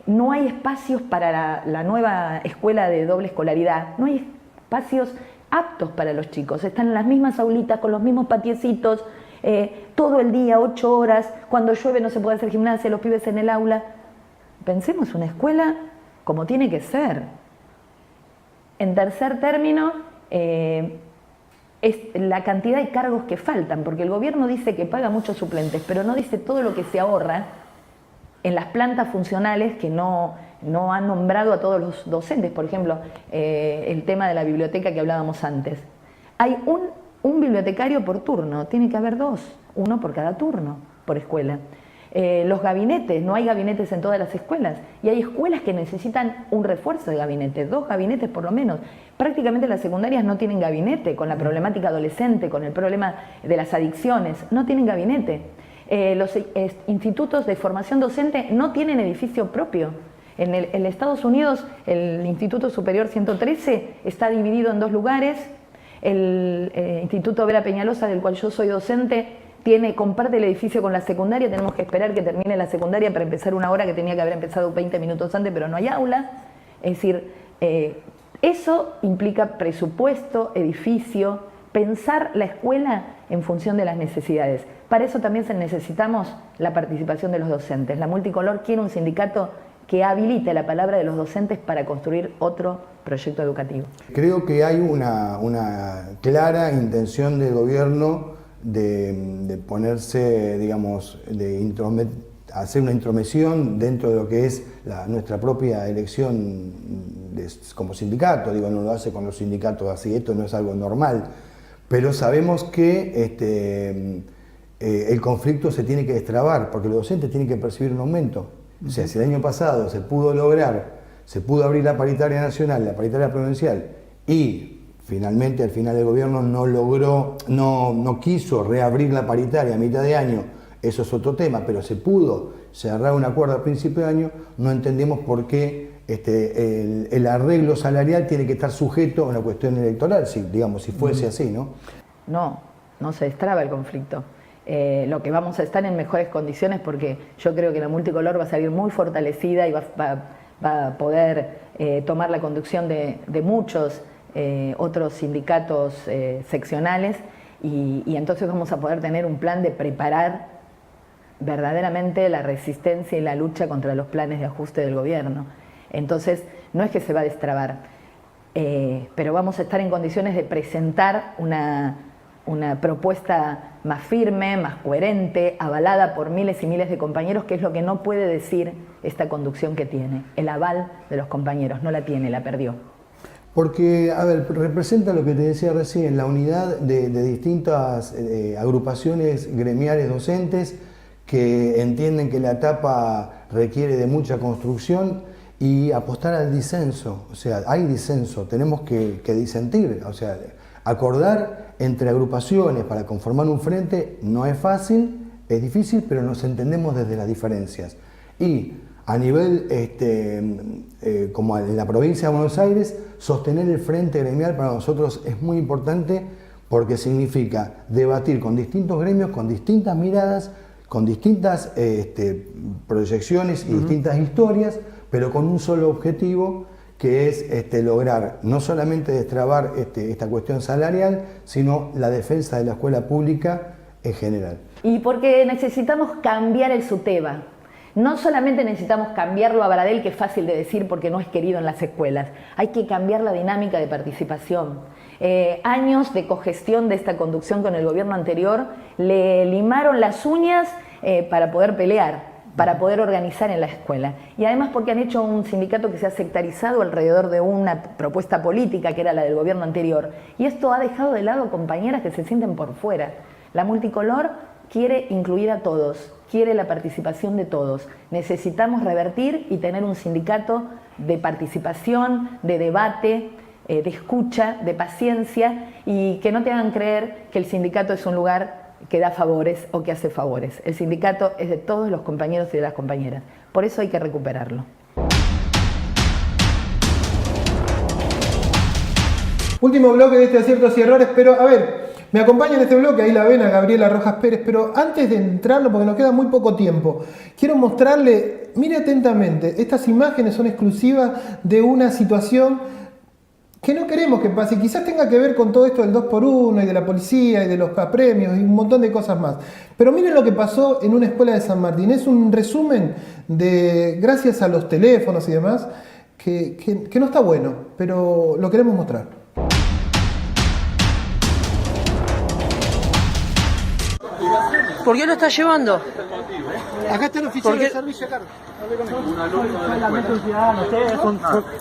no hay espacios para la nueva escuela de doble escolaridad, no hay espacios aptos para los chicos, están en las mismas aulitas con los mismos patiecitos, todo el día, 8 horas, cuando llueve no se puede hacer gimnasia, los pibes en el aula. Pensemos una escuela como tiene que ser. En tercer término, es la cantidad de cargos que faltan, porque el gobierno dice que paga muchos suplentes, pero no dice todo lo que se ahorra en las plantas funcionales que no han nombrado a todos los docentes. Por ejemplo, el tema de la biblioteca que hablábamos antes. Hay un bibliotecario por turno, tiene que haber 2, 1 por cada turno, por escuela. Los gabinetes, no hay gabinetes en todas las escuelas, y hay escuelas que necesitan un refuerzo de gabinetes, 2 gabinetes por lo menos. Prácticamente las secundarias no tienen gabinete, con la problemática adolescente, con el problema de las adicciones, no tienen gabinete. Los institutos de formación docente no tienen edificio propio. En Estados Unidos, el Instituto Superior 113 está dividido en 2 lugares. El Instituto Vera Peñalosa, del cual yo soy docente, comparte el edificio con la secundaria. Tenemos que esperar que termine la secundaria para empezar una hora que tenía que haber empezado 20 minutos antes, pero no hay aula. Es decir, eso implica presupuesto, edificio, pensar la escuela en función de las necesidades. Para eso también necesitamos la participación de los docentes. La Multicolor quiere un sindicato que habilite la palabra de los docentes para construir otro proyecto educativo. Creo que hay una clara intención del gobierno de ponerse, digamos, hacer una intromisión dentro de lo que es nuestra propia elección como sindicato. Digo, no lo hace con los sindicatos así, esto no es algo normal, pero sabemos que el conflicto se tiene que destrabar, porque los docentes tienen que percibir un aumento. O sea, si el año pasado se pudo abrir la paritaria nacional, la paritaria provincial, y finalmente al final el gobierno no quiso reabrir la paritaria a mitad de año, eso es otro tema, pero se pudo cerrar un acuerdo a principio de año, no entendemos por qué el arreglo salarial tiene que estar sujeto a una cuestión electoral, si fuese así, ¿no? No se destraba el conflicto. Lo que vamos a estar en mejores condiciones, porque yo creo que la multicolor va a salir muy fortalecida y va a poder tomar la conducción de muchos otros sindicatos seccionales y entonces vamos a poder tener un plan de preparar verdaderamente la resistencia y la lucha contra los planes de ajuste del gobierno. Entonces, no es que se va a destrabar, pero vamos a estar en condiciones de presentar una propuesta más firme, más coherente, avalada por miles y miles de compañeros, que es lo que no puede decir esta conducción que tiene. El aval de los compañeros no la tiene, la perdió. Porque, a ver, representa lo que te decía recién, la unidad de distintas agrupaciones gremiales docentes que entienden que la etapa requiere de mucha construcción y apostar al disenso. O sea, hay disenso, tenemos que disentir, o sea, acordar entre agrupaciones para conformar un frente no es fácil, es difícil, pero nos entendemos desde las diferencias. Y a nivel, como en la provincia de Buenos Aires, sostener el frente gremial para nosotros es muy importante porque significa debatir con distintos gremios, con distintas miradas, con distintas proyecciones y distintas historias, pero con un solo objetivo, que es lograr no solamente destrabar esta cuestión salarial, sino la defensa de la escuela pública en general. Y porque necesitamos cambiar el SUTEBA. No solamente necesitamos cambiarlo a Baradel, que es fácil de decir porque no es querido en las escuelas. Hay que cambiar la dinámica de participación. Años de cogestión de esta conducción con el gobierno anterior le limaron las uñas para poder pelear, para poder organizar en la escuela. Y además porque han hecho un sindicato que se ha sectarizado alrededor de una propuesta política que era la del gobierno anterior. Y esto ha dejado de lado compañeras que se sienten por fuera. La multicolor quiere incluir a todos, quiere la participación de todos. Necesitamos revertir y tener un sindicato de participación, de debate, de escucha, de paciencia, y que no te hagan creer que el sindicato es un lugar que da favores o que hace favores. El sindicato es de todos los compañeros y de las compañeras. Por eso hay que recuperarlo. Último bloque de este Aciertos y Errores, pero a ver, me acompaña en este bloque, ahí la ven a Gabriela Rojas Pérez, pero antes de entrarlo, porque nos queda muy poco tiempo, quiero mostrarle, mire atentamente, estas imágenes son exclusivas de una situación que no queremos que pase, quizás tenga que ver con todo esto del 2x1 y de la policía y de los premios y un montón de cosas más. Pero miren lo que pasó en una escuela de San Martín. Es un resumen de, gracias a los teléfonos y demás, que no está bueno, pero lo queremos mostrar. ¿Por qué lo está llevando? Acá está el oficial de servicio acá.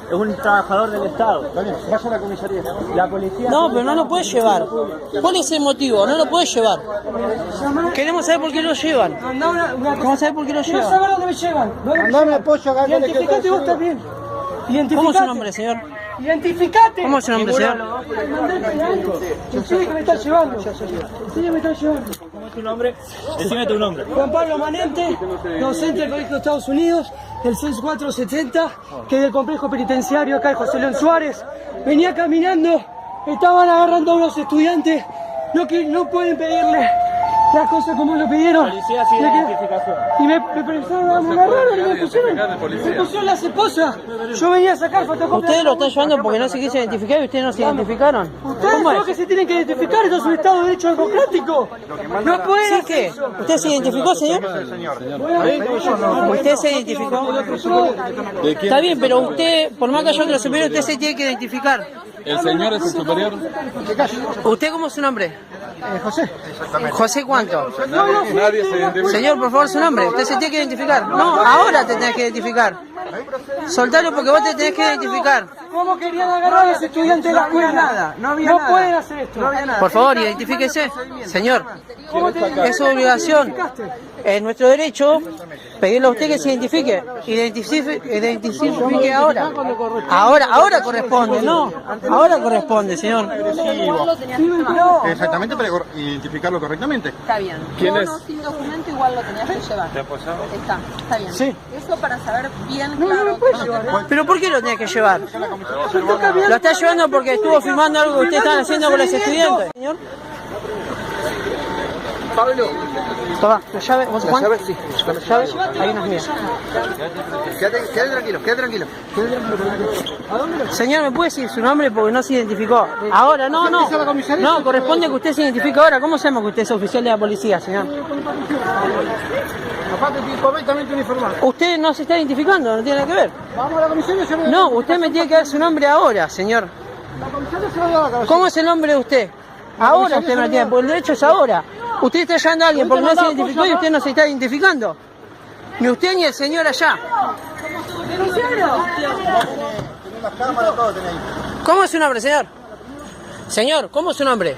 Es un trabajador del Estado. Vaya a la comisaría. La policía. No, pero no lo puede llevar. ¿Cuál es el motivo? No lo puede llevar. Queremos saber por qué lo llevan. Queremos saber por qué lo llevan. No saber dónde me llevan. Andame apoyo acá. Identificate vos también. ¿Cómo es su nombre, señor? Identificate. ¿Cómo es su nombre, señor? Decime que me está llevando. Decime que me está llevando. ¿Cómo es tu nombre? Decime tu nombre. Juan Pablo Manente, docente del Colegio de Estados Unidos, del 6470, que es del complejo penitenciario acá de José León Suárez. Venía caminando, estaban agarrando a unos estudiantes, no pueden pedirle las cosas como lo pidieron. Policía sin identificación. Y me agarraron y me pusieron las esposas. Yo venía a sacar fotocopias. Ustedes lo están llevando porque no se quiso identificar y ustedes no se identificaron. Ustedes son los que se tienen que identificar, esto es un Estado de Derecho democrático. No pueden hacer qué? eso. ¿Usted se identificó, señor? ¿Usted se identificó? Está bien, pero usted, por más que haya otro superior, usted se tiene que identificar. ¿El señor es el superior? ¿Usted cómo es su nombre? José. ¿José cuánto? Señor, por favor, su nombre. Usted se tiene que identificar. No, ahora te tenés que identificar. Soltalo porque vos te tenés que identificar. ¿Cómo querían agarrar a los estudiantes de la escuela? No pueden hacer esto. Por favor, identifíquese. Señor, es su obligación. Es nuestro derecho pedirle a usted que se identifique. Identifique ahora. Ahora corresponde, ¿no? Ahora corresponde, señor. Exactamente, para identificarlo correctamente. Está bien. ¿Quién Con es? o sin documento igual lo tenías que llevar. Está bien. Sí. Eso para saber bien claro. ¿Pero por qué lo tenés que llevar? Lo está llevando porque estuvo filmando algo que ustedes están haciendo con los estudiantes. Señor. Pablo. Toma, la llave, ¿vos Juan? La llave, ahí nos mira. Quédate tranquilo. Señor, ¿me puede decir su nombre porque no se identificó? Ahora, no. No, corresponde que usted se identifique ahora. ¿Cómo se llama que usted es oficial de la policía, señor? Aparte, estoy correctamente uniformado. Usted no se está identificando, no tiene nada que ver. Vamos a la comisión y se ve. No, usted me tiene que dar su nombre ahora, señor. La comisión se va a dar la cabeza. ¿Cómo es el nombre de usted? Ahora usted me lo tiene, porque el derecho es ahora. Usted está llamando a alguien porque no se identificó y usted no se está identificando. Ni usted ni el señor allá. ¿Cómo es su nombre, señor? Señor, ¿cómo es su nombre?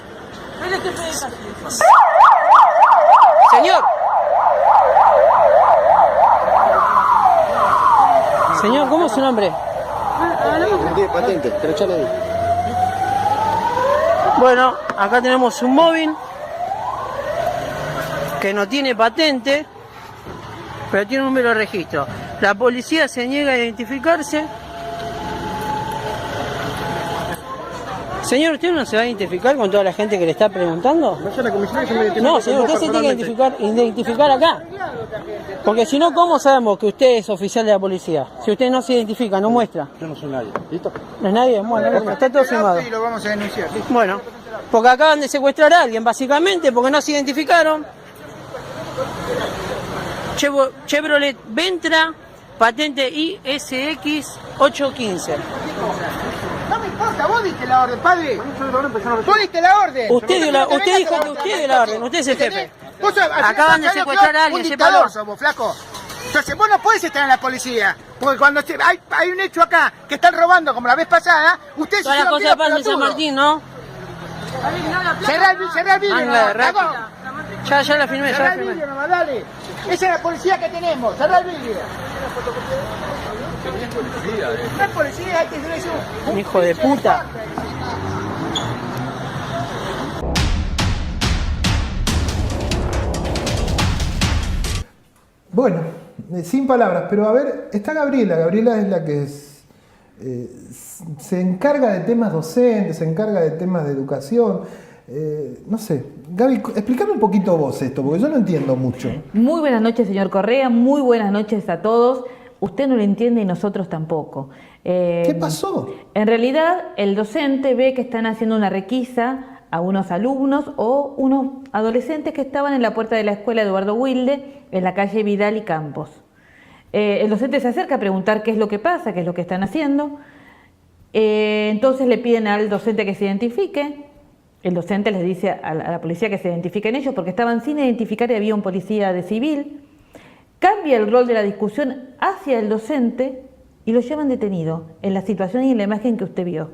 Señor. Señor, ¿cómo es su nombre? No tiene patente, pero ya le di. Bueno, acá tenemos un móvil que no tiene patente, pero tiene un número de registro. La policía se niega a identificarse. Señor, ¿usted no se va a identificar con toda la gente que le está preguntando? No, señor, usted se tiene que identificar acá. Porque si no, ¿cómo sabemos que usted es oficial de la policía? Si usted no se identifica, no muestra. Yo no soy nadie. ¿Listo? ¿No es nadie? Bueno, está todo filmado. Y lo vamos a denunciar. Bueno, porque acaban de secuestrar a alguien, básicamente, porque no se identificaron. Chevrolet Ventra, patente ISX 815. No me importa, vos diste la orden, padre. Vos diste la orden. Usted dijo que usted dio la orden, usted es el jefe. Acaban de secuestrar a alguien, dictador somos, flaco. Entonces vos no podés estar en la policía, porque cuando hay un hecho acá que están robando como la vez pasada, ustedes toda la cosa pasa en San Martín, ¿no? Cerrá el vidrio, ya la filmé, cerrá el vidrio nomás, dale. Esa es la policía que tenemos, cerrá el vidrio. No es policía, este es un hijo de puta. Bueno, sin palabras, pero a ver, está Gabriela. Gabriela es la que se encarga de temas docentes, se encarga de temas de educación. No sé, Gaby, explícame un poquito vos esto, porque yo no entiendo mucho. Muy buenas noches, señor Correa, muy buenas noches a todos. Usted no lo entiende y nosotros tampoco. ¿Qué pasó? En realidad, el docente ve que están haciendo una requisa a unos alumnos o unos adolescentes que estaban en la puerta de la escuela Eduardo Wilde, en la calle Vidal y Campos. El docente se acerca a preguntar qué es lo que pasa, qué es lo que están haciendo. Entonces le piden al docente que se identifique. El docente les dice a la policía que se identifiquen ellos porque estaban sin identificar y había un policía de civil. Cambia el rol de la discusión hacia el docente y lo llevan detenido en la situación y en la imagen que usted vio.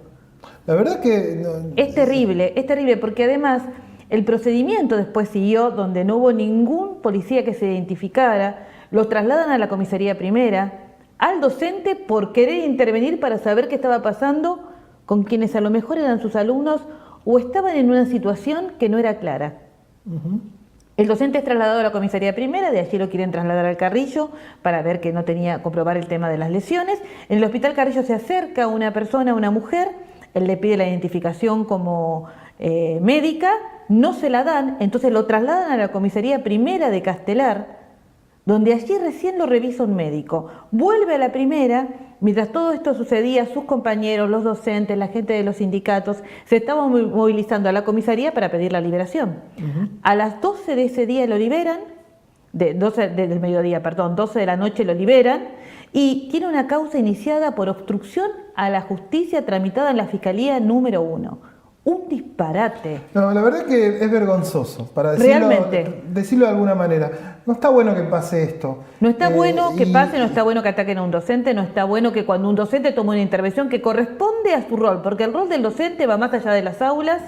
La verdad que... Es terrible porque además el procedimiento después siguió donde no hubo ningún policía que se identificara, lo trasladan a la comisaría primera, al docente por querer intervenir para saber qué estaba pasando con quienes a lo mejor eran sus alumnos o estaban en una situación que no era clara. El docente es trasladado a la comisaría primera, de allí lo quieren trasladar al Carrillo para ver que no tenía, comprobar el tema de las lesiones. En el hospital Carrillo se acerca una persona, una mujer, él le pide la identificación como médica, no se la dan, entonces lo trasladan a la comisaría primera de Castelar, donde allí recién lo revisa un médico. Vuelve a la primera, mientras todo esto sucedía, sus compañeros, los docentes, la gente de los sindicatos, se estaban movilizando a la comisaría para pedir la liberación. A las 12 de ese día lo liberan, del mediodía, 12 de la noche lo liberan, y tiene una causa iniciada por obstrucción a la justicia tramitada en la Fiscalía número 1. un disparate. No, la verdad es que es vergonzoso, para decirlo de alguna manera. No está bueno que pase esto. No está bueno que pase, no está bueno que ataquen a un docente, no está bueno que cuando un docente tome una intervención que corresponde a su rol, porque el rol del docente va más allá de las aulas,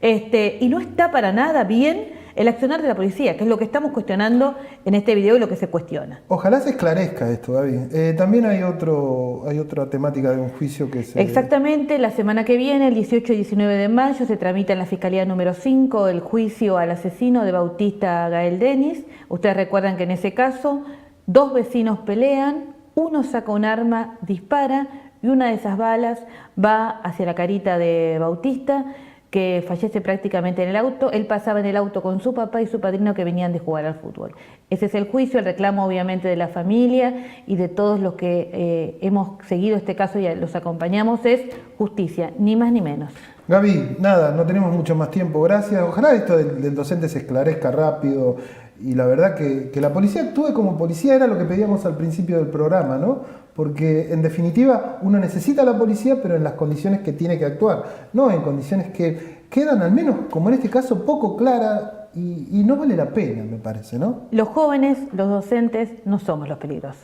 y no está para nada bien el accionar de la policía, que es lo que estamos cuestionando en este video y lo que se cuestiona. Ojalá se esclarezca esto, Gaby. También hay otra temática de un juicio que se... Exactamente, la semana que viene, el 18 y 19 de mayo, se tramita en la Fiscalía número 5 el juicio al asesino de Bautista Gael Denis. Ustedes recuerdan que en ese caso, 2 vecinos pelean, uno saca un arma, dispara, y una de esas balas va hacia la carita de Bautista, que fallece prácticamente en el auto. Él pasaba en el auto con su papá y su padrino que venían de jugar al fútbol. Ese es el juicio, el reclamo obviamente de la familia y de todos los que hemos seguido este caso y los acompañamos es justicia, ni más ni menos. Gaby, nada, no tenemos mucho más tiempo, gracias. Ojalá esto del docente se esclarezca rápido y la verdad que la policía actúe como policía era lo que pedíamos al principio del programa, ¿no? Porque en definitiva uno necesita a la policía, pero en las condiciones que tiene que actuar, no en condiciones que quedan, al menos como en este caso, poco claras y no vale la pena, me parece, ¿no? Los jóvenes, los docentes, no somos los peligrosos.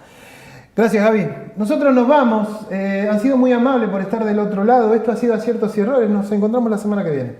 Gracias, Gaby. Nosotros nos vamos. Han sido muy amables por estar del otro lado. Esto ha sido Aciertos y Errores. Nos encontramos la semana que viene.